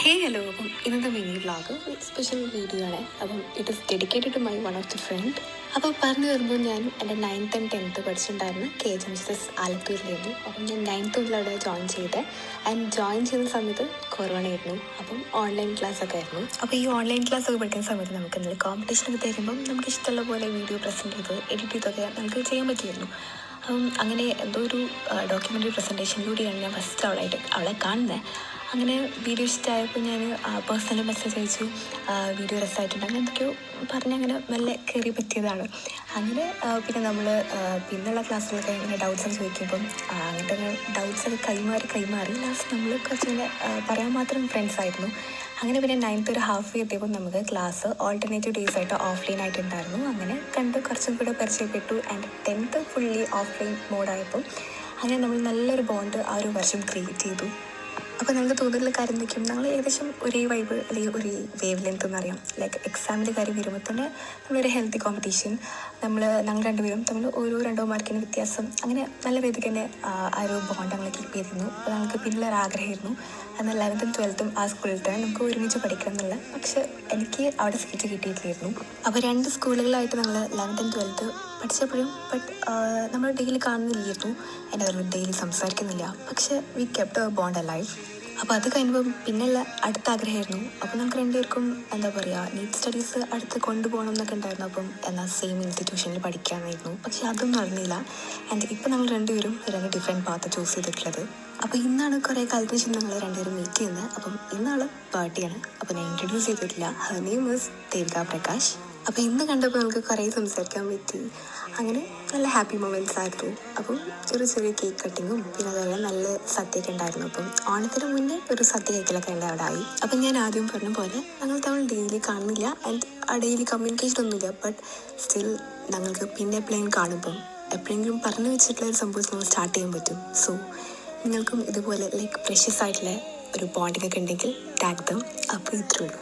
ഹേ hello, അപ്പം ഇന്നത്തെ mini vlog special video ആണ്. അപ്പം it is dedicated to my one of the friend. അപ്പോൾ പറഞ്ഞു വരുമ്പോൾ ഞാൻ എൻ്റെ 9th and 10th പഠിച്ചിട്ടുണ്ടായിരുന്ന KHMSS ആലത്തൂരിലായിരുന്നു. അപ്പം ഞാൻ 9th മുതൽ അവിടെ ജോയിൻ ചെയ്തത്. ആൻഡ് ജോയിൻ ചെയ്യുന്ന സമയത്ത് കൊറോണ ആയിരുന്നു. അപ്പം ഓൺലൈൻ ക്ലാസ് ഒക്കെ ആയിരുന്നു. അപ്പോൾ ഈ ഓൺലൈൻ ക്ലാസ് ഒക്കെ പഠിക്കുന്ന സമയത്ത് നമുക്ക് എന്തെങ്കിലും കോമ്പറ്റീഷനൊക്കെ തരുമ്പം നമുക്ക് ഇഷ്ടമുള്ള പോലെ വീഡിയോ പ്രസൻറ്റ് ചെയ്ത് എഡിറ്റ് ചെയ്തൊക്കെ നമുക്ക് ചെയ്യാൻ പറ്റിയിരുന്നു. അങ്ങനെ എന്തോ ഒരു ഡോക്യുമെൻ്ററി പ്രസൻറ്റേഷനിലൂടെയാണ് ഞാൻ ഫസ്റ്റ് അവളെ കാണുന്നത്. അങ്ങനെ വീഡിയോ ഇഷ്ടമായപ്പോൾ ഞാൻ പേഴ്സണലി മെസ്സേജ് അയച്ചു, വീഡിയോ രസമായിട്ടുണ്ട് അങ്ങനെ എന്തൊക്കെയോ പറഞ്ഞ് അങ്ങനെ മെല്ലെ കയറി പറ്റിയതാണ്. അങ്ങനെ പിന്നെ നമ്മൾ പിന്നുള്ള ക്ലാസ്സിലൊക്കെ ഇങ്ങനെ ഡൗട്ട്സൊക്കെ ചോദിക്കുമ്പം അങ്ങനത്തെ ഡൗട്ട്സൊക്കെ കൈമാറി ലാസ്റ്റ് നമ്മൾ കുറച്ചിങ്ങനെ പറയാൻ മാത്രം ഫ്രണ്ട്സായിരുന്നു. അങ്ങനെ പിന്നെ 9th ഒരു ഹാഫ് എത്തിയപ്പോൾ നമുക്ക് ക്ലാസ് ഓൾട്ടർനേറ്റീവ് ഡേയ്സ് ആയിട്ട് ഓഫ്ലൈൻ ആയിട്ടുണ്ടായിരുന്നു. അങ്ങനെ കണ്ട് കുറച്ചും കൂടെ പരിചയപ്പെട്ടു. ആൻഡ് 10th ഫുള്ളി ഓഫ്ലൈൻ മോഡായപ്പോൾ അങ്ങനെ നമ്മൾ നല്ലൊരു ബോണ്ട് ആ ഒരു വർഷം ക്രിയേറ്റ് ചെയ്തു. അപ്പോൾ നമുക്ക് തോന്നുന്ന കാര്യം എന്തൊക്കെയും ഞങ്ങൾ ഏകദേശം ഒരേ വൈബ് അല്ലെങ്കിൽ ഒരേ വേവ് ലെങ്ത് എന്നറിയാം. ലൈക്ക് എക്സാമിൻ്റെ കാര്യം വരുമ്പോൾ തന്നെ നമ്മളൊരു ഹെൽത്തി കോമ്പറ്റീഷൻ, ഞങ്ങൾ രണ്ടുപേരും തമ്മിൽ ഓരോ 2 മാർക്കിന് വ്യത്യാസം, അങ്ങനെ നല്ല രീതിക്ക് തന്നെ ആ ഒരു ബോണ്ട് ഞങ്ങൾ കീപ്പ് ചെയ്തിരുന്നു. അപ്പോൾ ഞങ്ങൾക്ക് പിന്നുള്ളൊരു ആഗ്രഹമായിരുന്നു അന്ന് 11th 12th ആ സ്കൂളിൽ തന്നെ നമുക്ക് ഒരുമിച്ച് പഠിക്കണം എന്നുള്ള. പക്ഷേ എനിക്ക് അവിടെ സീറ്റ് കിട്ടിയിട്ടില്ലായിരുന്നു. അപ്പോൾ 2 സ്കൂളുകളായിട്ട് ഞങ്ങൾ 11th and 12th പഠിച്ചപ്പോഴും നമ്മൾ ഡെയിലി കാണുന്നില്ലായിരുന്നു, എൻ്റെ അവർ ഡെയിലി സംസാരിക്കുന്നില്ല. പക്ഷേ വി കെപ്റ്റ് അവർ ബോണ്ട് അലൈവ്. അപ്പോൾ അത് കഴിയുമ്പം പിന്നെയുള്ള അടുത്ത ആഗ്രഹമായിരുന്നു. അപ്പോൾ നമുക്ക് രണ്ടുപേർക്കും എന്താ പറയുക, നീറ്റ് സ്റ്റഡീസ് അടുത്ത് കൊണ്ടുപോകണം എന്നൊക്കെ ഉണ്ടായിരുന്നു. അപ്പം എന്നാൽ സെയിം ഇൻസ്റ്റിറ്റ്യൂഷനിൽ പഠിക്കാനായിരുന്നു. പക്ഷേ അതൊന്നും നടന്നില്ല. ആൻഡ് ഇപ്പം ഞങ്ങൾ രണ്ടുപേരും 2 ഡിഫറെൻറ്റ് പാത്ത് ചൂസ് ചെയ്തിട്ടുള്ളത്. അപ്പോൾ ഇന്നാണ് കുറേ കാലത്തിന് ശേഷം ഞങ്ങൾ രണ്ടുപേരും മീറ്റ് ചെയ്യുന്നത്. അപ്പം ഇന്നാൾ ബർത്ത്ഡേയാണ്. അപ്പോൾ ഞാൻ ഇൻട്രൊഡ്യൂസ് ചെയ്തിട്ടില്ല. Her name is Devika Prakash. അപ്പോൾ ഇന്ന് കണ്ടപ്പോൾ നമുക്ക് കുറേ സംസാരിക്കാൻ പറ്റി. അങ്ങനെ നല്ല ഹാപ്പി മൊമെൻറ്റ്സ് ആയിരുന്നു. അപ്പം ചെറിയ കേക്ക് കട്ടിങ്ങും പിന്നെ അതുപോലെ നല്ല സദ്യയൊക്കെ ഉണ്ടായിരുന്നു. അപ്പം ഓണത്തിന് മുന്നേ ഒരു സദ്യ കഴിക്കലൊക്കെ ഉണ്ട് അവിടെ ആയി. അപ്പം ഞാൻ ആദ്യം പറഞ്ഞ പോലെ ഞങ്ങൾ തമ്മിൽ ഡെയിലി കാണുന്നില്ല. ആൻഡ് ആ ഡെയിലി കമ്മ്യൂണിക്കേഷൻ ഒന്നുമില്ല. ബട്ട് സ്റ്റിൽ ഞങ്ങൾക്ക് പിന്നെ എപ്പോഴെങ്കിലും കാണുമ്പം എപ്പോഴെങ്കിലും പറഞ്ഞു വെച്ചിട്ടുള്ള ഒരു സംഭവം നമ്മൾ സ്റ്റാർട്ട് ചെയ്യാൻ പറ്റും. സോ നിങ്ങൾക്കും ഇതുപോലെ ലൈക്ക് പ്രഷ്യസ് ആയിട്ടുള്ള ഒരു ബോണ്ടിങ് ഒക്കെ ഉണ്ടെങ്കിൽ ടാഗ് ദം. അപ്പോൾ ഇത്രയേ ഉള്ളൂ.